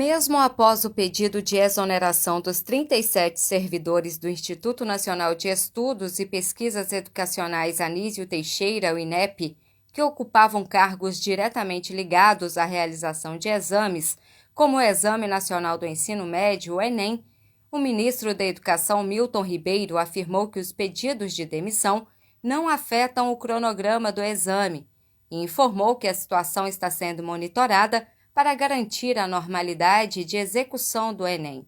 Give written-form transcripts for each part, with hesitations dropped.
Mesmo após o pedido de exoneração dos 37 servidores do Instituto Nacional de Estudos e Pesquisas Educacionais Anísio Teixeira, o INEP, que ocupavam cargos diretamente ligados à realização de exames, como o Exame Nacional do Ensino Médio, o Enem, o ministro da Educação, Milton Ribeiro, afirmou que os pedidos de demissão não afetam o cronograma do exame e informou que a situação está sendo monitorada para garantir a normalidade de execução do Enem.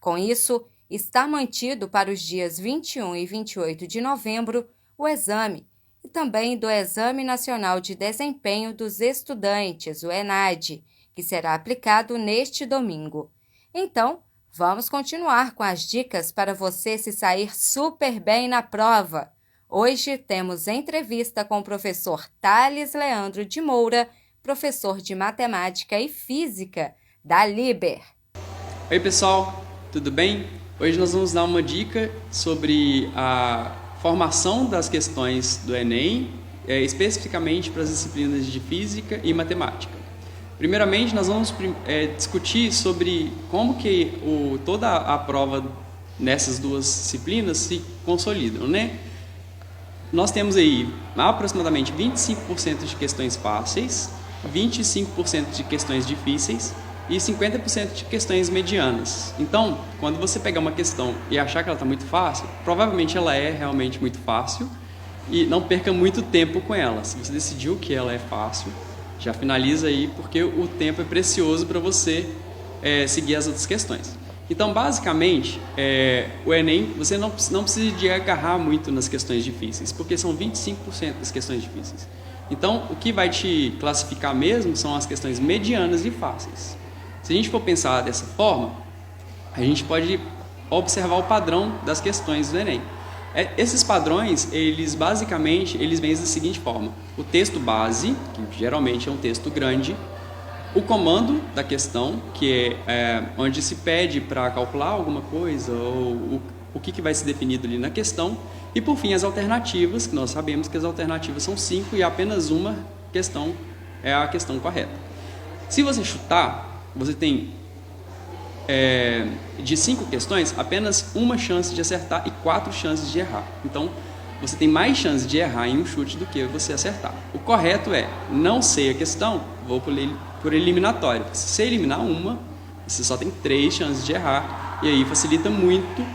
Com isso, está mantido para os dias 21 e 28 de novembro o exame e também do Exame Nacional de Desempenho dos Estudantes, o ENAD, que será aplicado neste domingo. Então, vamos continuar com as dicas para você se sair super bem na prova. Hoje temos entrevista com o professor Thales Leandro de Moura, professor de Matemática e Física da Liber. Oi pessoal, tudo bem? Hoje nós vamos dar uma dica sobre a formação das questões do Enem, especificamente para as disciplinas de Física e Matemática. Primeiramente, nós vamos discutir sobre como que toda a prova nessas duas disciplinas se consolidam, né? Nós temos aí aproximadamente 25% de questões fáceis, 25% de questões difíceis e 50% de questões medianas. Então, quando você pegar uma questão e achar que ela está muito fácil, provavelmente ela é realmente muito fácil e não perca muito tempo com ela. Se você decidiu que ela é fácil, já finaliza aí, porque o tempo é precioso para você seguir as outras questões. Então, basicamente, o Enem, você não precisa de agarrar muito nas questões difíceis, porque são 25% das questões difíceis. Então, o que vai te classificar mesmo são as questões medianas e fáceis. Se a gente for pensar dessa forma, a gente pode observar o padrão das questões do Enem. Esses padrões, eles vêm da seguinte forma: o texto base, que geralmente é um texto grande, o comando da questão, que é onde se pede para calcular alguma coisa, ou o que vai ser definido ali na questão, e por fim as alternativas, que nós sabemos que as alternativas são 5 e apenas uma questão é a questão correta. Se você chutar, você tem de 5 questões, apenas uma chance de acertar e 4 chances de errar. Então, você tem mais chance de errar em um chute do que você acertar. O correto é: não sei a questão, vou por eliminatório. Se você eliminar uma, você só tem 3 chances de errar, e aí facilita muito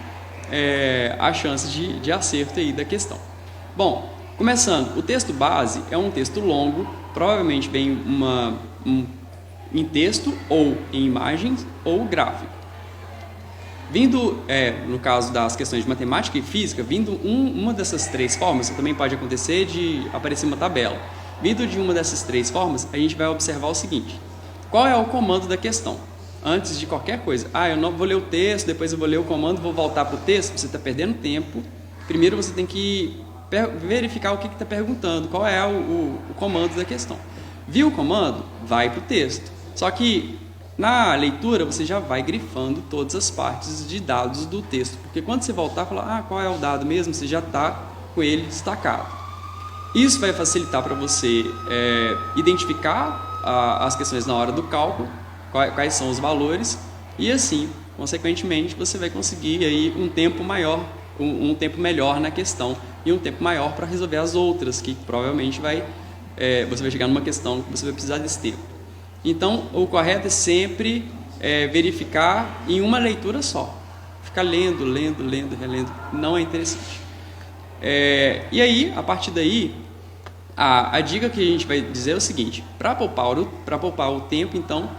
a chance de acerto aí da questão. Bom, começando, o texto base é um texto longo, provavelmente vem em texto ou em imagens ou gráfico. Vindo, no caso das questões de matemática e física, vindo uma dessas 3 formas, também pode acontecer de aparecer uma tabela. Vindo de uma dessas 3 formas, a gente vai observar o seguinte: qual é o comando da questão? Antes de qualquer coisa, eu não vou ler o texto, depois eu vou ler o comando, vou voltar para o texto. Você está perdendo tempo. Primeiro você tem que verificar o que está perguntando, qual é o comando da questão. Viu o comando? Vai para o texto. Só que na leitura você já vai grifando todas as partes de dados do texto, porque quando você voltar e falar, qual é o dado mesmo, você já está com ele destacado. Isso vai facilitar para você identificar as questões na hora do cálculo, quais são os valores, e assim, consequentemente, você vai conseguir aí um tempo maior, um tempo melhor na questão e um tempo maior para resolver as outras, que provavelmente você vai chegar numa questão que você vai precisar desse tempo. Então, o correto é sempre verificar em uma leitura só. Ficar lendo, relendo, não é interessante. E aí, a partir daí, a dica que a gente vai dizer é o seguinte: para poupar o tempo, então,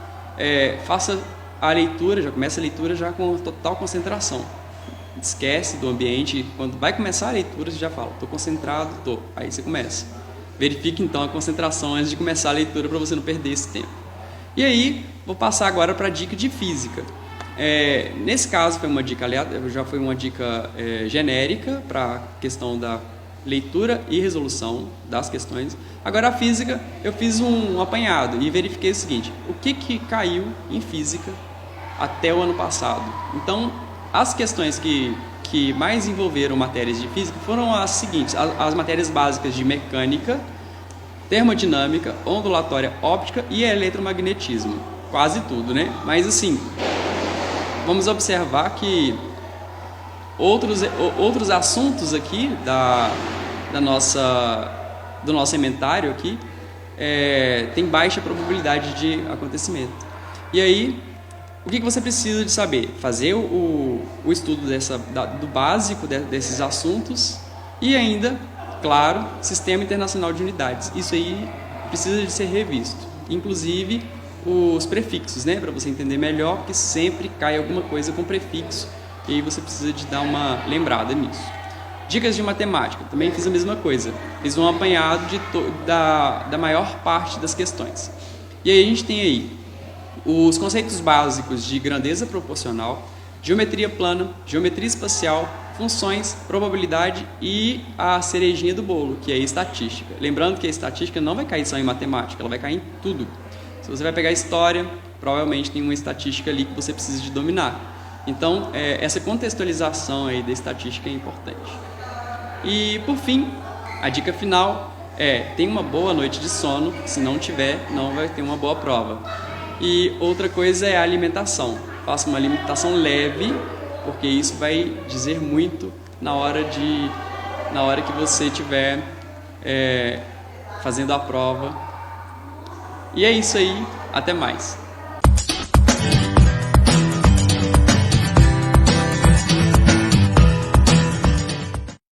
faça a leitura, já começa a leitura já com total concentração. Esquece do ambiente. Quando vai começar a leitura, você já fala, estou concentrado, estou. Aí você começa. Verifique então a concentração antes de começar a leitura para você não perder esse tempo. E aí, vou passar agora para a dica de física. Nesse caso, foi uma dica aleatória, já foi uma dica genérica para a questão da leitura e resolução das questões. Agora, a física, eu fiz um apanhado e verifiquei o seguinte: o que caiu em física até o ano passado. Então, as questões que mais envolveram matérias de física foram as seguintes: as matérias básicas de mecânica, termodinâmica, ondulatória óptica e eletromagnetismo. quase tudo, né? Mas assim, vamos observar que outros assuntos aqui do nosso inventário aqui tem baixa probabilidade de acontecimento. E aí, o que você precisa de saber? Fazer o estudo do básico desses assuntos e ainda, claro, Sistema Internacional de Unidades. Isso aí precisa de ser revisto. Inclusive os prefixos, né? Para você entender melhor, porque sempre cai alguma coisa com prefixo e aí você precisa de dar uma lembrada nisso. Dicas de matemática, também fiz a mesma coisa. Fiz um apanhado da maior parte das questões. E aí a gente tem aí os conceitos básicos de grandeza proporcional, geometria plana, geometria espacial, funções, probabilidade e a cerejinha do bolo, que é a estatística. Lembrando que a estatística não vai cair só em matemática, ela vai cair em tudo. Se você vai pegar história, provavelmente tem uma estatística ali que você precisa de dominar. Então, essa contextualização aí da estatística é importante. E, por fim, a dica final tenha uma boa noite de sono. Se não tiver, não vai ter uma boa prova. E outra coisa é a alimentação. Faça uma alimentação leve, porque isso vai dizer muito na hora que você estiver fazendo a prova. E é isso aí. Até mais.